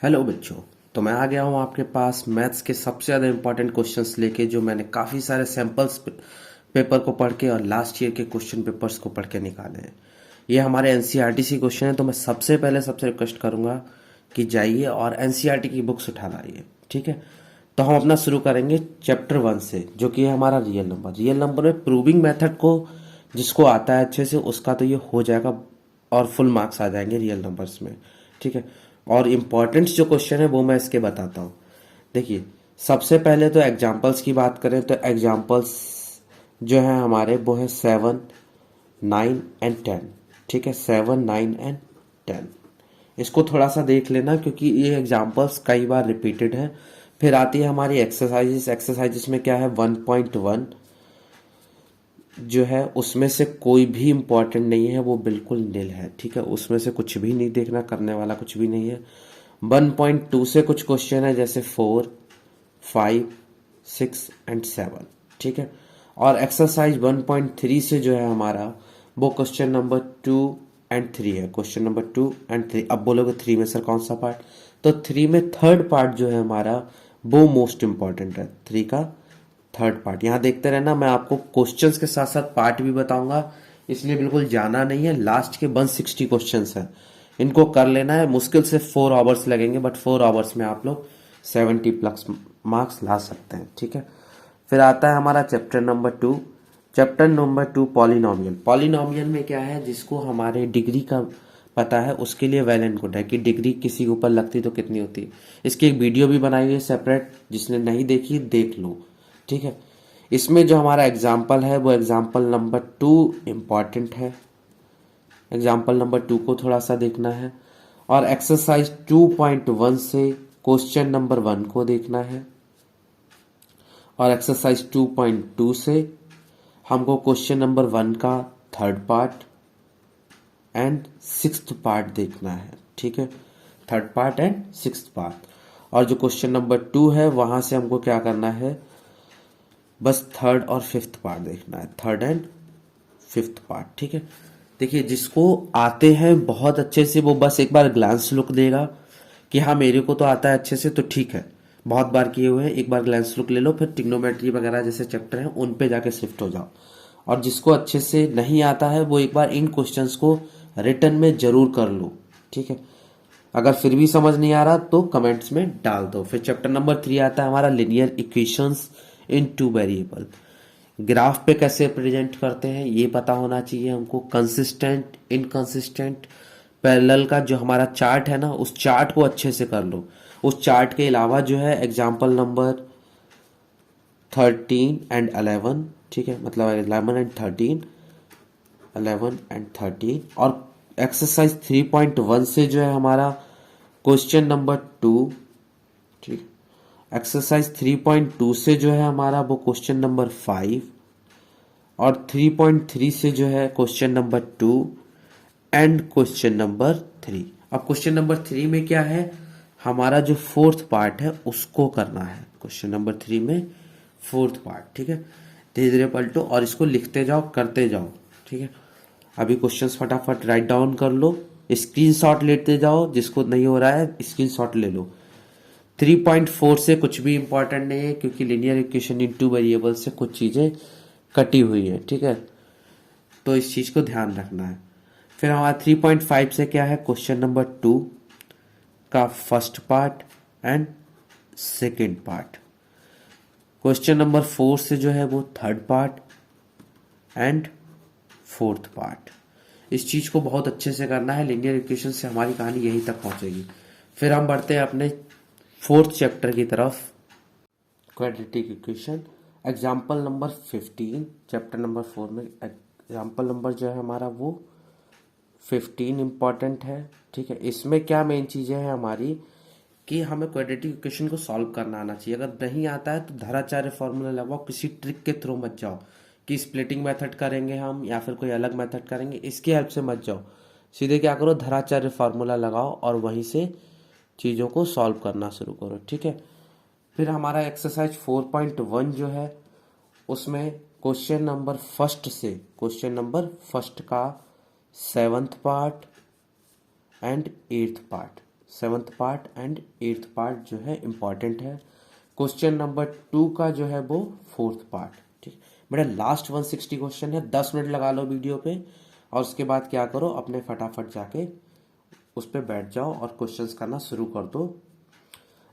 Hello बच्चों। तो मैं आ गया हूँ आपके पास मैथ्स के सबसे ज़्यादा इंपॉर्टेंट क्वेश्चंस लेके, जो मैंने काफ़ी सारे सैम्पल्स पेपर को पढ़ के और लास्ट ईयर के क्वेश्चन पेपर्स को पढ़ के निकाले हैं। ये हमारे एनसीईआरटी से क्वेश्चन है, तो मैं सबसे रिक्वेस्ट करूँगा कि जाइए और एनसीईआरटी की बुक्स उठा लाइए। ठीक है, तो हम अपना शुरू करेंगे चैप्टर 1 से, जो कि है हमारा रियल नंबर में प्रूविंग मेथड को जिसको आता है अच्छे से उसका तो ये हो जाएगा और फुल मार्क्स आ जाएंगे रियल नंबर्स में। ठीक है, और इम्पॉर्टेंट जो क्वेश्चन है वो मैं इसके बताता हूँ। देखिए, सबसे पहले तो एग्जाम्पल्स की बात करें तो एग्जाम्पल्स जो है हमारे वो है 7, 9 एंड 10। ठीक है, 7, 9 एंड 10। इसको थोड़ा सा देख लेना क्योंकि ये एग्जाम्पल्स कई बार रिपीटेड है। फिर आती है हमारी एक्सरसाइजेस में क्या है 1.1 जो है उसमें से कोई भी इंपॉर्टेंट नहीं है, वो बिल्कुल निल है। ठीक है, उसमें से कुछ भी नहीं देखना, करने वाला कुछ भी नहीं है। 1.2 से कुछ क्वेश्चन है जैसे 4, 5, 6 एंड 7। ठीक है, और एक्सरसाइज 1.3 से जो है हमारा वो क्वेश्चन नंबर 2 एंड 3 है। Question number 2 and 3। अब बोलोगे 3 में सर कौन सा पार्ट? तो 3 में थर्ड पार्ट जो है हमारा वो मोस्ट इंपॉर्टेंट है। 3 का थर्ड पार्ट यहाँ देखते रहना, मैं आपको क्वेश्चंस के साथ साथ पार्ट भी बताऊंगा, इसलिए बिल्कुल जाना नहीं है। लास्ट के 160 क्वेश्चंस हैं, इनको कर लेना है। मुश्किल से 4 आवर्स लगेंगे, बट 4 आवर्स में आप लोग 70 प्लस मार्क्स ला सकते हैं। ठीक है, फिर आता है हमारा चैप्टर नंबर 2 पॉलिनोमियल। पॉलिनोमियल में क्या है, जिसको हमारे डिग्री का पता है उसके लिए वेल एंड गुड है कि डिग्री किसी के ऊपर लगती तो कितनी होती है। इसकी एक वीडियो भी बनाई हुई है सेपरेट, जिसने नहीं देखी देख लो। ठीक है, इसमें जो हमारा एग्जाम्पल है वो एग्जाम्पल नंबर 2 इम्पॉर्टेंट है। एग्जाम्पल नंबर 2 को थोड़ा सा देखना है, और एक्सरसाइज 2.1 से क्वेश्चन नंबर 1 को देखना है, और एक्सरसाइज 2.2 से हमको क्वेश्चन नंबर 1 का third part and sixth part देखना है। ठीक है, third part and sixth part. और जो क्वेश्चन नंबर 2 है वहां से हमको क्या करना है, बस थर्ड और फिफ्थ पार्ट देखना है, थर्ड एंड फिफ्थ पार्ट। ठीक है, देखिए जिसको आते हैं बहुत अच्छे से वो बस एक बार ग्लांस लुक देगा कि हाँ मेरे को तो आता है अच्छे से, तो ठीक है, बहुत बार किए हुए हैं, एक बार ग्लांस लुक ले लो, फिर ट्रिग्नोमेट्री वगैरह जैसे चैप्टर हैं उन पे जाके शिफ्ट हो जाओ। और जिसको अच्छे से नहीं आता है वो एक बार इन क्वेश्चंस को रिटर्न में जरूर कर लो। ठीक है, अगर फिर भी समझ नहीं आ रहा तो कमेंट्स में डाल दो। फिर चैप्टर नंबर 3 आता है हमारा लिनियर इक्वेशंस इन 2 वेरिएबल। ग्राफ पे कैसे प्रेजेंट करते हैं ये पता होना चाहिए हमको। कंसिस्टेंट, इनकंसिस्टेंट, पैरेलल का जो हमारा चार्ट है ना, उस चार्ट को अच्छे से कर लो। उस चार्ट के अलावा जो है एग्जाम्पल नंबर 13 एंड 11, ठीक है, मतलब 11 एंड 13, 11 एंड 13, और एक्सरसाइज 3.1 से जो है हमारा क्वेश्चन नंबर 2। ठीक, एक्सरसाइज 3.2 से जो है हमारा वो क्वेश्चन नंबर 5, और 3.3 से जो है question number 2 and question number 3। अब क्वेश्चन नंबर 3 में क्या है, हमारा जो फोर्थ पार्ट है उसको करना है। क्वेश्चन नंबर 3 में फोर्थ पार्ट। ठीक है, धीरे धीरे पलटो और इसको लिखते जाओ, करते जाओ। ठीक है, अभी क्वेश्चंस फटाफट राइट डाउन कर लो, स्क्रीनशॉट लेते जाओ, जिसको नहीं हो रहा है स्क्रीनशॉट ले लो। 3.4 से कुछ भी इंपॉर्टेंट नहीं है क्योंकि लिनियर इक्वेशन इन 2 वेरिएबल से कुछ चीजें कटी हुई है। ठीक है, तो इस चीज को ध्यान रखना है। फिर हमारा 3.5 से क्या है, क्वेश्चन नंबर 2 का first part and second part. Question number 4 से जो है वो third part and fourth part. इस चीज को बहुत अच्छे से करना है, लिनियर इक्वेशन से हमारी कहानी यहीं तक पहुंचेगी। फिर हम बढ़ते हैं अपने फोर्थ चैप्टर की तरफ, quadratic equation. Example number 15, chapter number 4 में एग्जाम्पल नंबर जो है हमारा वो 15 इंपॉर्टेंट है। ठीक है, इसमें क्या मेन चीजें हैं हमारी कि हमें क्वाड्रेटिक इक्वेशन को सॉल्व करना आना चाहिए। अगर नहीं आता है तो धराचार्य फॉर्मूला लगवाओ, किसी ट्रिक के थ्रू मत जाओ कि स्प्लिटिंग मेथड करेंगे हम या फिर कोई अलग मेथड करेंगे, इसकी हेल्प से मत जाओ। सीधे क्या करो, धराचार्य फॉर्मूला लगाओ और वहीं से चीज़ों को सॉल्व करना शुरू करो। ठीक है, फिर हमारा एक्सरसाइज 4.1 जो है उसमें क्वेश्चन नंबर फर्स्ट से क्वेश्चन नंबर फर्स्ट का 7th part and 8th part, 7th part and 8th part जो है इम्पॉर्टेंट है। क्वेश्चन नंबर 2 का जो है वो 4th पार्ट। ठीक, बेटा लास्ट 160 क्वेश्चन है, 10 मिनट लगा लो वीडियो पे और उसके बाद क्या करो, अपने फटाफट जाके उस पर बैठ जाओ और क्वेश्चंस करना शुरू कर दो।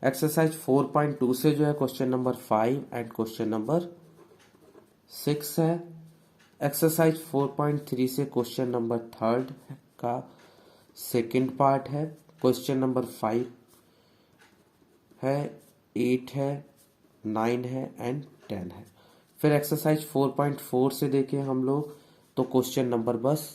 एक्सरसाइज 4.2 से जो है question number 5 and question number 6 है। एक्सरसाइज 4.3 से क्वेश्चन नंबर 3 का सेकंड पार्ट है। क्वेश्चन नंबर 5 है, 8 है, 9 है एंड 10 है। फिर एक्सरसाइज 4.4 से देखें हम लोग तो क्वेश्चन नंबर बस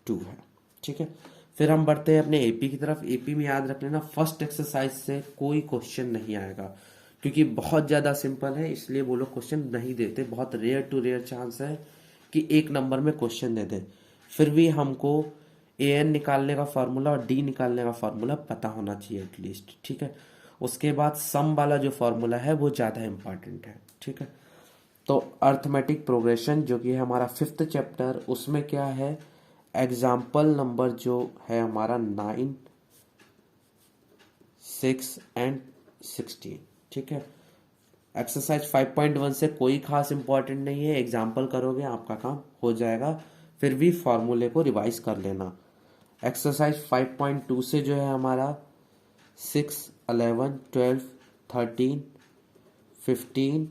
2 है। ठीक है, फिर हम बढ़ते हैं अपने एपी की तरफ। एपी में याद रख लेना फर्स्ट एक्सरसाइज से कोई क्वेश्चन नहीं आएगा क्योंकि बहुत ज़्यादा सिंपल है, इसलिए वो लोग क्वेश्चन नहीं देते। बहुत रेयर टू रेयर चांस है कि एक नंबर में क्वेश्चन दे दें। फिर भी हमको एन निकालने का फार्मूला और डी निकालने का फार्मूला पता होना चाहिए एटलीस्ट। ठीक है, उसके बाद सम वाला जो फार्मूला है वो ज़्यादा इंपॉर्टेंट है। ठीक है, तो अर्थमेटिक प्रोग्रेशन जो कि है हमारा 5th चैप्टर, उसमें क्या है, एग्जाम्पल नंबर जो है हमारा 9, 6 एंड 16। ठीक है, एक्सरसाइज 5.1 से कोई खास इंपॉर्टेंट नहीं है, एग्जाम्पल करोगे आपका काम हो जाएगा। फिर भी फॉर्मूले को रिवाइज कर लेना। एक्सरसाइज 5.2 से जो है हमारा 6, 11, 12, 13, 15,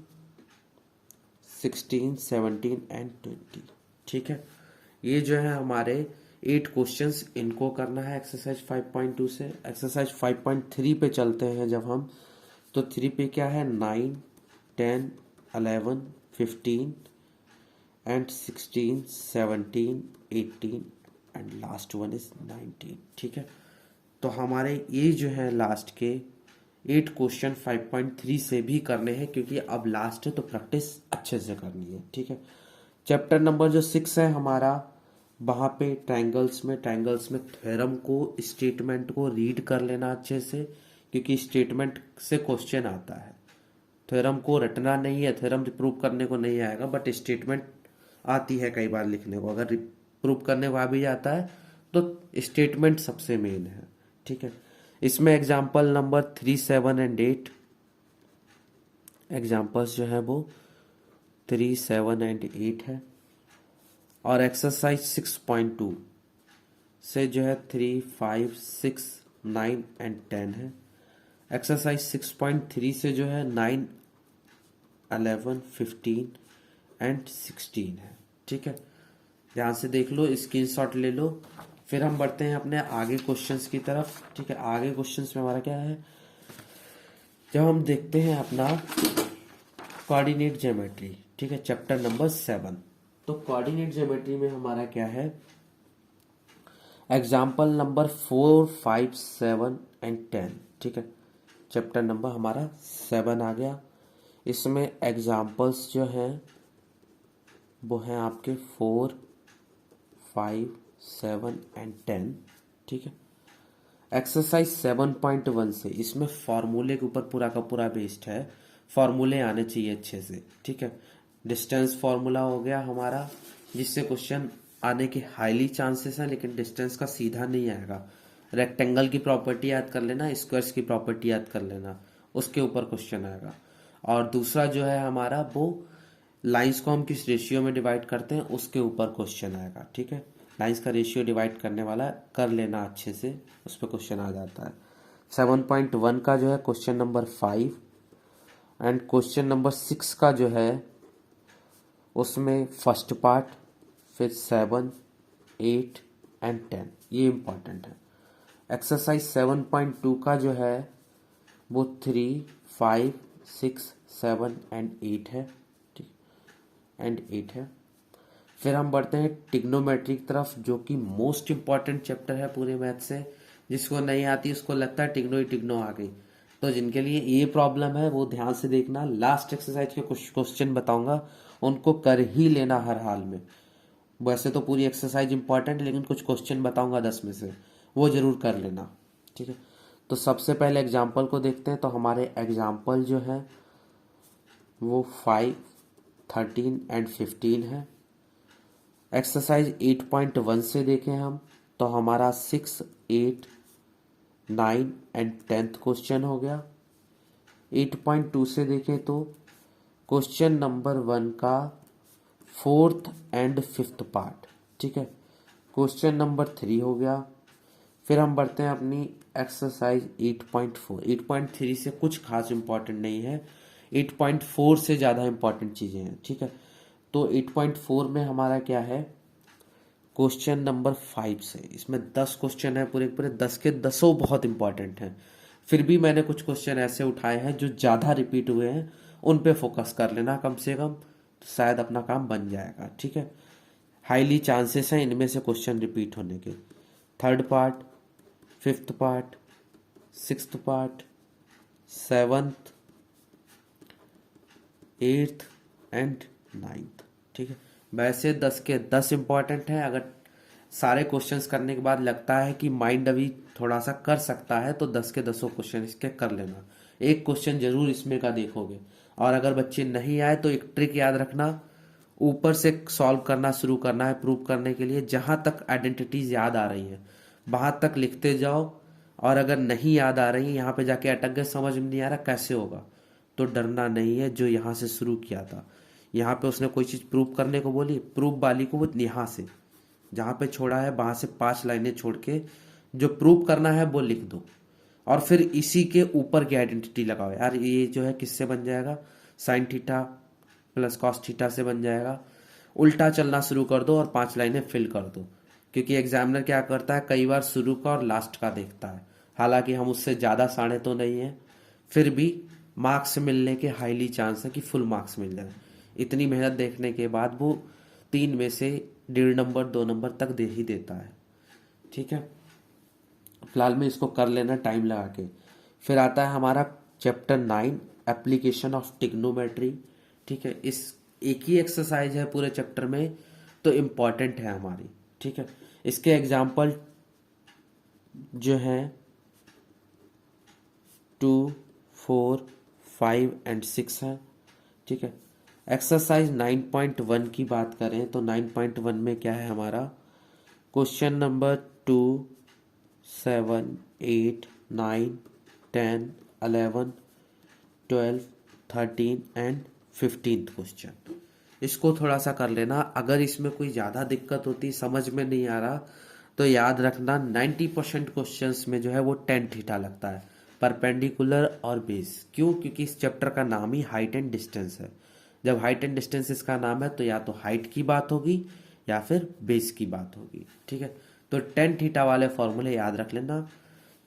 16, 17 एंड 20। ठीक है, ये जो है हमारे 8 क्वेश्चंस, इनको करना है एक्सरसाइज 5.2 से। एक्सरसाइज 5.3 पे चलते हैं जब हम, तो 3 पे क्या है, 9, 10, 11, 15 and 16, 17, 18 and last one is 19। ठीक है, तो हमारे ये जो है लास्ट के 8 क्वेश्चन 5.3 से भी करने हैं क्योंकि अब लास्ट है तो प्रैक्टिस अच्छे से करनी है। ठीक है, चैप्टर नंबर जो 6 है हमारा, वहाँ पे ट्रायंगल्स में थ्योरम को, स्टेटमेंट को रीड कर लेना अच्छे से क्योंकि स्टेटमेंट से क्वेश्चन आता है। थ्योरम को रटना नहीं है, थ्योरम प्रूव करने को नहीं आएगा, बट स्टेटमेंट आती है कई बार लिखने को। अगर प्रूव करने को आ भी जाता है तो स्टेटमेंट सबसे मेन है। ठीक है, इसमें एग्जाम्पल नंबर 3, 7 एंड 8, एग्जाम्पल्स जो है वो 3, 7 एंड 8 है। और एक्सरसाइज 6.2 से जो है 3, 5, 6, 9 एंड 10 है। एक्सरसाइज 6.3 से जो है 9, 11, 15 एंड 16 है। ठीक है, ध्यान से देख लो, स्क्रीनशॉट ले लो। फिर हम बढ़ते हैं अपने आगे क्वेश्चंस की तरफ। ठीक है, आगे क्वेश्चंस में हमारा क्या है, जब हम देखते हैं अपना कोऑर्डिनेट ज्योमेट्री। ठीक है, चैप्टर नंबर 7। तो कोऑर्डिनेट ज्योमेट्री में हमारा क्या है, एग्जाम्पल नंबर 4, 5, 7 एंड 10। ठीक है, चैप्टर नंबर हमारा 7 आ गया। इसमें एग्जाम्पल्स जो हैं वो हैं आपके 4, 5, 7 एंड 10। ठीक है, एक्सरसाइज 7.1 से, इसमें फॉर्मूले के ऊपर पूरा का पूरा बेस्ड है, फॉर्मूले आने चाहिए अच्छे से। ठीक है, डिस्टेंस फॉर्मूला हो गया हमारा, जिससे क्वेश्चन आने के हाईली चांसेस हैं, लेकिन डिस्टेंस का सीधा नहीं आएगा। रेक्टेंगल की प्रॉपर्टी याद कर लेना, स्क्वायर्स की प्रॉपर्टी याद कर लेना, उसके ऊपर क्वेश्चन आएगा। और दूसरा जो है हमारा, वो लाइंस को हम किस रेशियो में डिवाइड करते हैं उसके ऊपर क्वेश्चन आएगा। ठीक है, लाइंस का रेशियो डिवाइड करने वाला कर लेना अच्छे से, उस पर क्वेश्चन आ जाता है। 7.1 का जो है question number 5 and question number 6 का जो है उसमें फर्स्ट पार्ट, फिर 7, 8 एंड 10, ये इंपॉर्टेंट है। एक्सरसाइज 7.2 का जो है वो 3, 5, 6, 7 एंड 8 है। ठीक, एंड 8 है। फिर हम बढ़ते हैं ट्रिग्नोमेट्री की तरफ, जो कि मोस्ट इंपॉर्टेंट चैप्टर है पूरे मैथ से। जिसको नहीं आती उसको लगता है टिग्नो ही टिग्नो आ गई, तो जिनके लिए ये प्रॉब्लम है वो ध्यान से देखना। लास्ट एक्सरसाइज के कुछ क्वेश्चन बताऊंगा, उनको कर ही लेना हर हाल में। वैसे तो पूरी एक्सरसाइज इंपॉर्टेंट है, लेकिन कुछ क्वेश्चन बताऊंगा 10 में से, वो जरूर कर लेना। ठीक है, तो सबसे पहले एग्जाम्पल को देखते हैं। तो हमारे एग्जाम्पल जो है वो 5, 13 एंड 15 है। एक्सरसाइज 8.1 से देखें हम तो हमारा 6, 8 9 एंड 10th क्वेश्चन हो गया। 8.2 से देखें तो क्वेश्चन नंबर 1 का 4th एंड 5th पार्ट, ठीक है। क्वेश्चन नंबर 3 हो गया। फिर हम बढ़ते हैं अपनी एक्सरसाइज 8.4। 8.3 से कुछ खास इंपॉर्टेंट नहीं है, 8.4 से ज़्यादा इंपॉर्टेंट चीज़ें हैं, ठीक है। तो 8.4 में हमारा क्या है, क्वेश्चन नंबर 5 से, इसमें 10 क्वेश्चन है पूरे पूरे, 10 के 10 बहुत इंपॉर्टेंट हैं। फिर भी मैंने कुछ क्वेश्चन ऐसे उठाए हैं जो ज़्यादा रिपीट हुए हैं, उन पे फोकस कर लेना कम से कम, तो शायद अपना काम बन जाएगा, ठीक है। हाईली चांसेस हैं इनमें से क्वेश्चन रिपीट होने के। 3rd part, 5th part, 6th part, 7th, 8th and 9th, ठीक है। वैसे 10 के 10 इंपॉर्टेंट हैं। अगर सारे क्वेश्चंस करने के बाद लगता है कि माइंड अभी थोड़ा सा कर सकता है, तो 10 के 10 क्वेश्चन इसके कर लेना। एक क्वेश्चन जरूर इसमें का देखोगे। और अगर बच्चे नहीं आए तो एक ट्रिक याद रखना, ऊपर से सॉल्व करना शुरू करना है प्रूव करने के लिए। जहां तक आइडेंटिटीज याद आ रही है वहां तक लिखते जाओ, और अगर नहीं याद आ रही, यहाँ पे जाके अटक गए, समझ में नहीं आ रहा कैसे होगा, तो डरना नहीं है। जो यहाँ से शुरू किया था, यहाँ पे उसने कोई चीज़ प्रूव करने को बोली, प्रूव वाली को वो यहाँ से जहाँ पे छोड़ा है वहां से 5 लाइनें छोड़ के जो प्रूव करना है वो लिख दो, और फिर इसी के ऊपर की आइडेंटिटी लगाओ। यार ये जो है किससे बन जाएगा, sine theta plus cos theta से बन जाएगा। उल्टा चलना शुरू कर दो और 5 लाइनें फिल कर दो, क्योंकि एग्जामिनर क्या करता है, कई बार शुरू का और लास्ट का देखता है। हालांकि हम उससे ज़्यादा साढ़े तो नहीं है, फिर भी मार्क्स मिलने के हाईली चांस है कि फुल मार्क्स मिल जाए। इतनी मेहनत देखने के बाद वो 3 में से 1.5 नंबर 2 नंबर तक दे ही देता है, ठीक है। फिलहाल में इसको कर लेना टाइम लगा के। फिर आता है हमारा चैप्टर 9, एप्लीकेशन ऑफ टिग्नोमेट्री, ठीक है। इस एक ही एक्सरसाइज है पूरे चैप्टर में, तो इम्पॉर्टेंट है हमारी, ठीक है। इसके एग्जाम्पल जो हैं 2, 4, 5 एंड 6 हैं, ठीक है। एक्सरसाइज 9.1 की बात करें तो 9.1 में क्या है हमारा, question number 2, 7, 8, 9, 10, 11, 12, 13 and 15th question. इसको थोड़ा सा कर लेना। अगर इसमें कोई ज़्यादा दिक्कत होती, समझ में नहीं आ रहा, तो याद रखना 90% क्वेश्चंस में जो है वो टेन थीटा लगता है, परपेंडिकुलर और बेस। क्यों? क्योंकि इस चैप्टर का नाम ही हाइट एंड डिस्टेंस है। जब हाइट एंड डिस्टेंस इसका नाम है तो या तो हाइट की बात होगी या फिर बेस की बात होगी, ठीक है। तो टेन थीटा वाले फॉर्मूले याद रख लेना,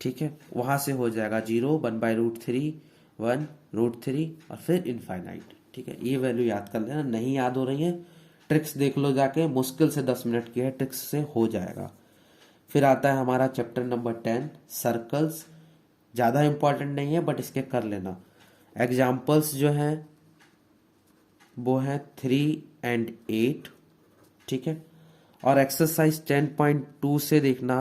ठीक है। वहां से हो जाएगा 0, 1/√3, 1√3 और फिर इनफाइनाइट, ठीक है। ये वैल्यू याद कर लेना। नहीं याद हो रही है, ट्रिक्स देख लो जाके, मुश्किल से 10 मिनट की है, ट्रिक्स से हो जाएगा। फिर आता है हमारा चैप्टर नंबर 10, सर्कल्स। ज़्यादा इंपॉर्टेंट नहीं है बट इसके कर लेना। एग्जाम्पल्स जो हैं वो हैं 3 एंड 8, ठीक है। और एक्सरसाइज 10.2 से देखना,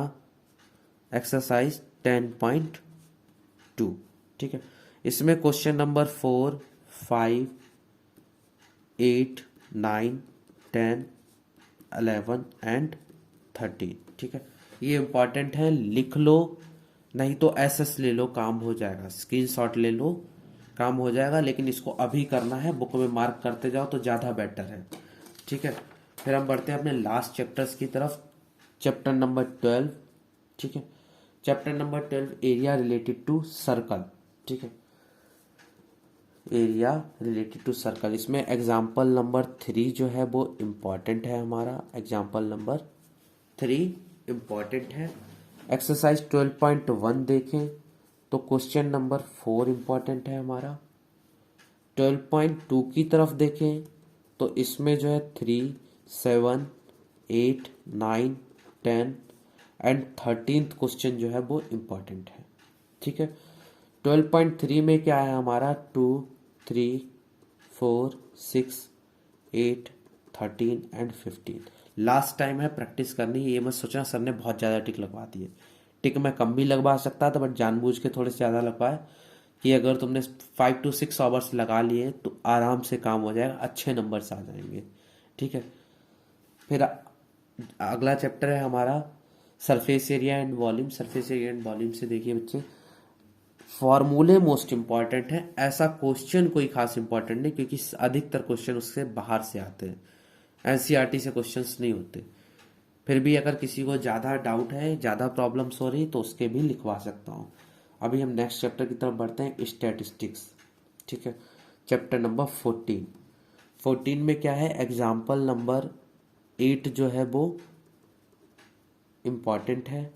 एक्सरसाइज 10.2, ठीक है। इसमें क्वेश्चन नंबर 4, 5, 8, 9, 10, 11 एंड 13, ठीक है। ये इंपॉर्टेंट है, लिख लो, नहीं तो एसएस ले लो, काम हो जाएगा। स्क्रीनशॉट ले लो, काम हो जाएगा। लेकिन इसको अभी करना है, बुक में मार्क करते जाओ तो ज़्यादा बेटर है, ठीक है। फिर हम बढ़ते हैं अपने लास्ट चैप्टर्स की तरफ, चैप्टर नंबर 12, ठीक है। Chapter number 12, area related to circle, ठीक है। एरिया रिलेटेड टू सर्कल, इसमें एग्जाम्पल नंबर 3 जो है वो इम्पॉर्टेंट है हमारा। एग्जाम्पल नंबर 3 इम्पॉर्टेंट है। एक्सरसाइज 12.1 देखें तो क्वेश्चन नंबर 4 इम्पॉर्टेंट है हमारा। 12.2 की तरफ देखें तो इसमें जो है 3, 7, 8, 9, 10 एंड 13th क्वेश्चन जो है वो इम्पॉर्टेंट है, ठीक है। 12.3 में क्या है हमारा, 2, 3, 4, 6, 8, 13 एंड 15। लास्ट टाइम है, प्रैक्टिस करनी है। ये मत सोचना सर ने बहुत ज़्यादा टिक लगवा दिए। टिक मैं कम भी लगवा सकता था बट जानबूझ के थोड़े से ज़्यादा लगवाए कि अगर तुमने 5 to 6 आवर्स लगा लिए तो आराम से काम हो जाएगा, अच्छे नंबर्स आ जाएंगे, ठीक है। फिर अगला चैप्टर है हमारा surface area and volume, surface area and volume से देखिए बच्चे, फॉर्मूले मोस्ट इंपॉर्टेंट है, ऐसा क्वेश्चन कोई खास इंपॉर्टेंट नहीं, क्योंकि अधिकतर क्वेश्चन उससे बाहर से आते हैं, एनसीईआरटी से क्वेश्चंस नहीं होते। फिर भी अगर किसी को ज़्यादा डाउट है, ज़्यादा प्रॉब्लम्स हो रही, तो उसके भी लिखवा सकता हूँ। अभी हम नेक्स्ट चैप्टर की तरफ बढ़ते हैं, स्टैटिस्टिक्स। ठीक है, चैप्टर नंबर 14 में क्या है, एग्जाम्पल नंबर 8 जो है वो इम्पॉर्टेंट है।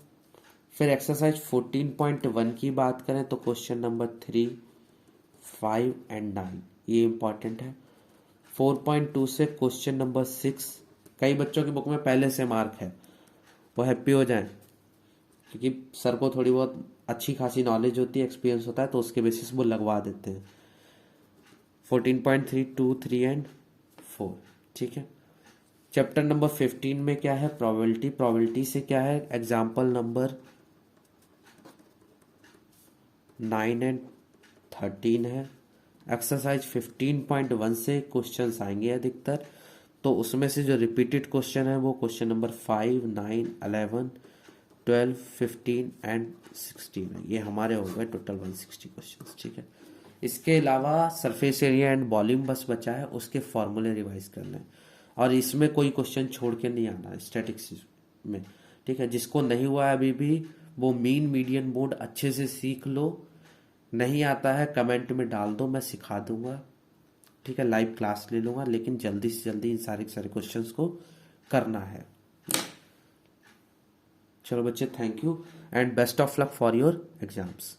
फिर एक्सरसाइज 14.1 की बात करें तो क्वेश्चन नंबर 3, 5 एंड 9 ये इम्पॉर्टेंट है। 4.2 से क्वेश्चन नंबर 6, कई बच्चों की बुक में पहले से मार्क है, वो हैप्पी हो जाएं, क्योंकि सर को थोड़ी बहुत अच्छी खासी नॉलेज होती है, एक्सपीरियंस होता है, तो उसके बेसिस वो लगवा देते हैं। 14.3, 2, 3 एंड 4। ठीक है, चैप्टर नंबर 15 में क्या है, प्रोबेबिलिटी। प्रोबेबिलिटी से क्या है, एग्जाम्पल नंबर 9 एंड 13 है। एक्सरसाइज 15.1 से क्वेश्चंस आएंगे अधिकतर, तो उसमें से जो रिपीटेड क्वेश्चन है वो क्वेश्चन नंबर 5, 9, 11, 12, 15 एंड 16 है। ये हमारे हो गए टोटल 160 क्वेश्चंस। ठीक है, इसके अलावा सरफेस एरिया एंड वॉल्यूम बस बचा है, उसके फॉर्मूले रिवाइज करने हैं, और इसमें कोई क्वेश्चन छोड़ के नहीं आना है स्टैटिक्स में। ठीक है, जिसको नहीं हुआ है अभी भी, वो मीन मीडियन मोड अच्छे से सीख लो। नहीं आता है कमेंट में डाल दो, मैं सिखा दूंगा। ठीक है, लाइव क्लास ले लूंगा, लेकिन जल्दी से जल्दी इन सारे क्वेश्चंस को करना है। चलो बच्चे, thank you and best of luck for your exams.